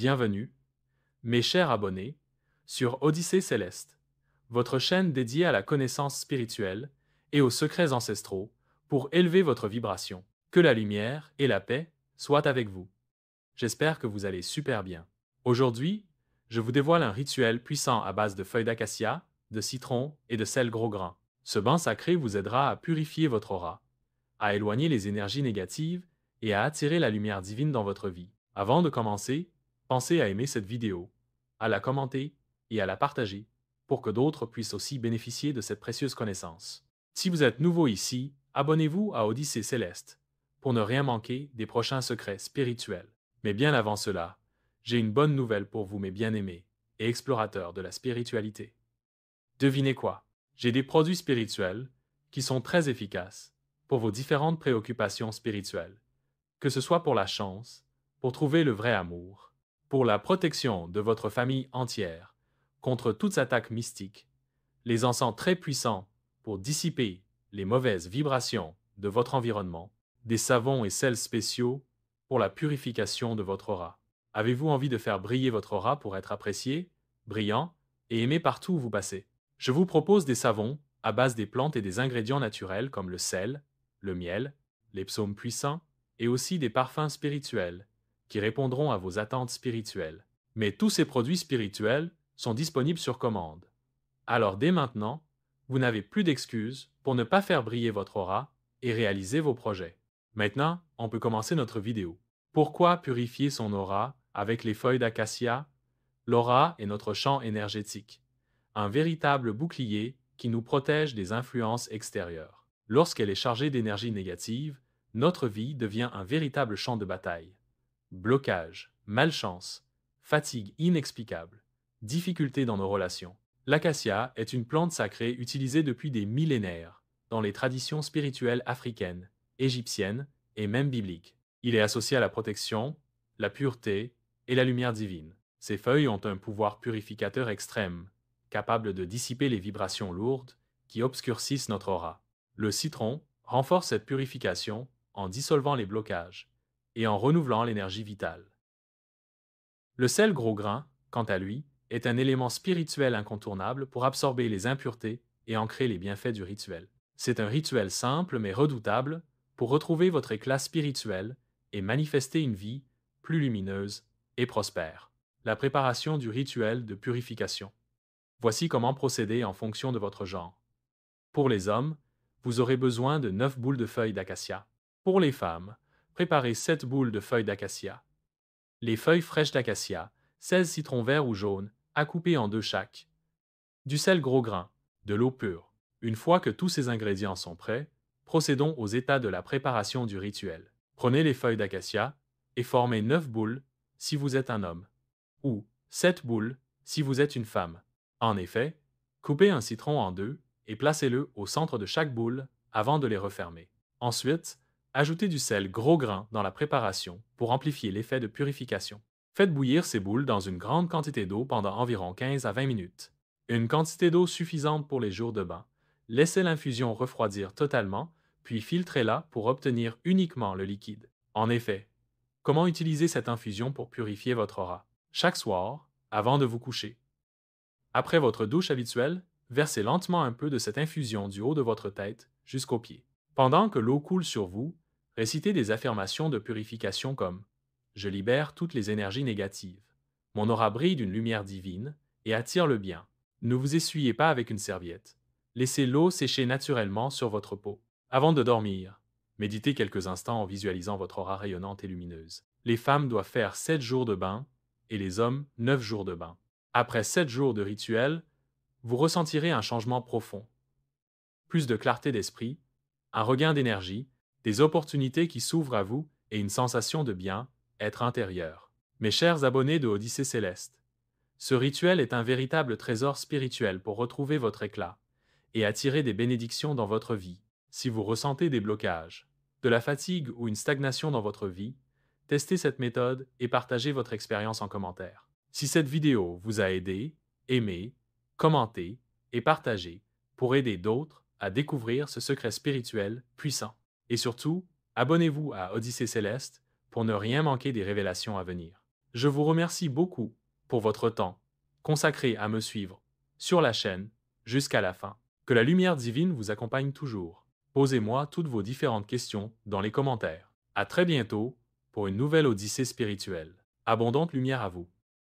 Bienvenue, mes chers abonnés, sur Odyssée Céleste, votre chaîne dédiée à la connaissance spirituelle et aux secrets ancestraux pour élever votre vibration. Que la lumière et la paix soient avec vous. J'espère que vous allez super bien. Aujourd'hui, je vous dévoile un rituel puissant à base de feuilles d'acacia, de citron et de sel gros grain. Ce bain sacré vous aidera à purifier votre aura, à éloigner les énergies négatives et à attirer la lumière divine dans votre vie. Avant de commencer, pensez à aimer cette vidéo, à la commenter et à la partager pour que d'autres puissent aussi bénéficier de cette précieuse connaissance. Si vous êtes nouveau ici, abonnez-vous à Odyssée Céleste pour ne rien manquer des prochains secrets spirituels. Mais bien avant cela, j'ai une bonne nouvelle pour vous mes bien-aimés et explorateurs de la spiritualité. Devinez quoi? J'ai des produits spirituels qui sont très efficaces pour vos différentes préoccupations spirituelles, que ce soit pour la chance, pour trouver le vrai amour, pour la protection de votre famille entière, contre toutes attaques mystiques, les encens très puissants pour dissiper les mauvaises vibrations de votre environnement, des savons et sels spéciaux pour la purification de votre aura. Avez-vous envie de faire briller votre aura pour être apprécié, brillant et aimé partout où vous passez? Je vous propose des savons à base des plantes et des ingrédients naturels comme le sel, le miel, les psaumes puissants et aussi des parfums spirituels qui répondront à vos attentes spirituelles. Mais tous ces produits spirituels sont disponibles sur commande. Alors dès maintenant, vous n'avez plus d'excuses pour ne pas faire briller votre aura et réaliser vos projets. Maintenant, on peut commencer notre vidéo. Pourquoi purifier son aura avec les feuilles d'acacia? L'aura est notre champ énergétique, un véritable bouclier qui nous protège des influences extérieures. Lorsqu'elle est chargée d'énergie négative, notre vie devient un véritable champ de bataille. Blocage, malchance, fatigue inexplicable, difficultés dans nos relations. L'acacia est une plante sacrée utilisée depuis des millénaires dans les traditions spirituelles africaines, égyptiennes et même bibliques. Il est associé à la protection, la pureté et la lumière divine. Ses feuilles ont un pouvoir purificateur extrême, capable de dissiper les vibrations lourdes qui obscurcissent notre aura. Le citron renforce cette purification en dissolvant les blocages et en renouvelant l'énergie vitale. Le sel gros grain, quant à lui, est un élément spirituel incontournable pour absorber les impuretés et ancrer les bienfaits du rituel. C'est un rituel simple mais redoutable pour retrouver votre éclat spirituel et manifester une vie plus lumineuse et prospère. La préparation du rituel de purification. Voici comment procéder en fonction de votre genre. Pour les hommes, vous aurez besoin de 9 boules de feuilles d'acacia. Pour les femmes, préparez 7 boules de feuilles d'acacia. Les feuilles fraîches d'acacia, 16 citrons verts ou jaunes, à couper en deux chaque. Du sel gros grain, de l'eau pure. Une fois que tous ces ingrédients sont prêts, procédons aux étapes de la préparation du rituel. Prenez les feuilles d'acacia et formez 9 boules si vous êtes un homme, ou 7 boules si vous êtes une femme. En effet, coupez un citron en deux et placez-le au centre de chaque boule avant de les refermer. Ensuite, ajoutez du sel gros grain dans la préparation pour amplifier l'effet de purification. Faites bouillir ces boules dans une grande quantité d'eau pendant environ 15 à 20 minutes. Une quantité d'eau suffisante pour les jours de bain. Laissez l'infusion refroidir totalement, puis filtrez-la pour obtenir uniquement le liquide. En effet, comment utiliser cette infusion pour purifier votre aura? Chaque soir, avant de vous coucher. Après votre douche habituelle, versez lentement un peu de cette infusion du haut de votre tête jusqu'aux pieds. Pendant que l'eau coule sur vous, récitez des affirmations de purification comme « Je libère toutes les énergies négatives. Mon aura brille d'une lumière divine et attire le bien. » Ne vous essuyez pas avec une serviette. Laissez l'eau sécher naturellement sur votre peau. Avant de dormir, méditez quelques instants en visualisant votre aura rayonnante et lumineuse. Les femmes doivent faire 7 jours de bain et les hommes 9 jours de bain. Après 7 jours de rituel, vous ressentirez un changement profond. Plus de clarté d'esprit, un regain d'énergie, des opportunités qui s'ouvrent à vous et une sensation de bien-être intérieur. Mes chers abonnés de Odyssée Céleste, ce rituel est un véritable trésor spirituel pour retrouver votre éclat et attirer des bénédictions dans votre vie. Si vous ressentez des blocages, de la fatigue ou une stagnation dans votre vie, testez cette méthode et partagez votre expérience en commentaire. Si cette vidéo vous a aidé, aimé, commenté et partagé pour aider d'autres à découvrir ce secret spirituel puissant. Et surtout, abonnez-vous à Odyssée Céleste pour ne rien manquer des révélations à venir. Je vous remercie beaucoup pour votre temps consacré à me suivre sur la chaîne jusqu'à la fin. Que la lumière divine vous accompagne toujours. Posez-moi toutes vos différentes questions dans les commentaires. À très bientôt pour une nouvelle odyssée spirituelle. Abondante lumière à vous.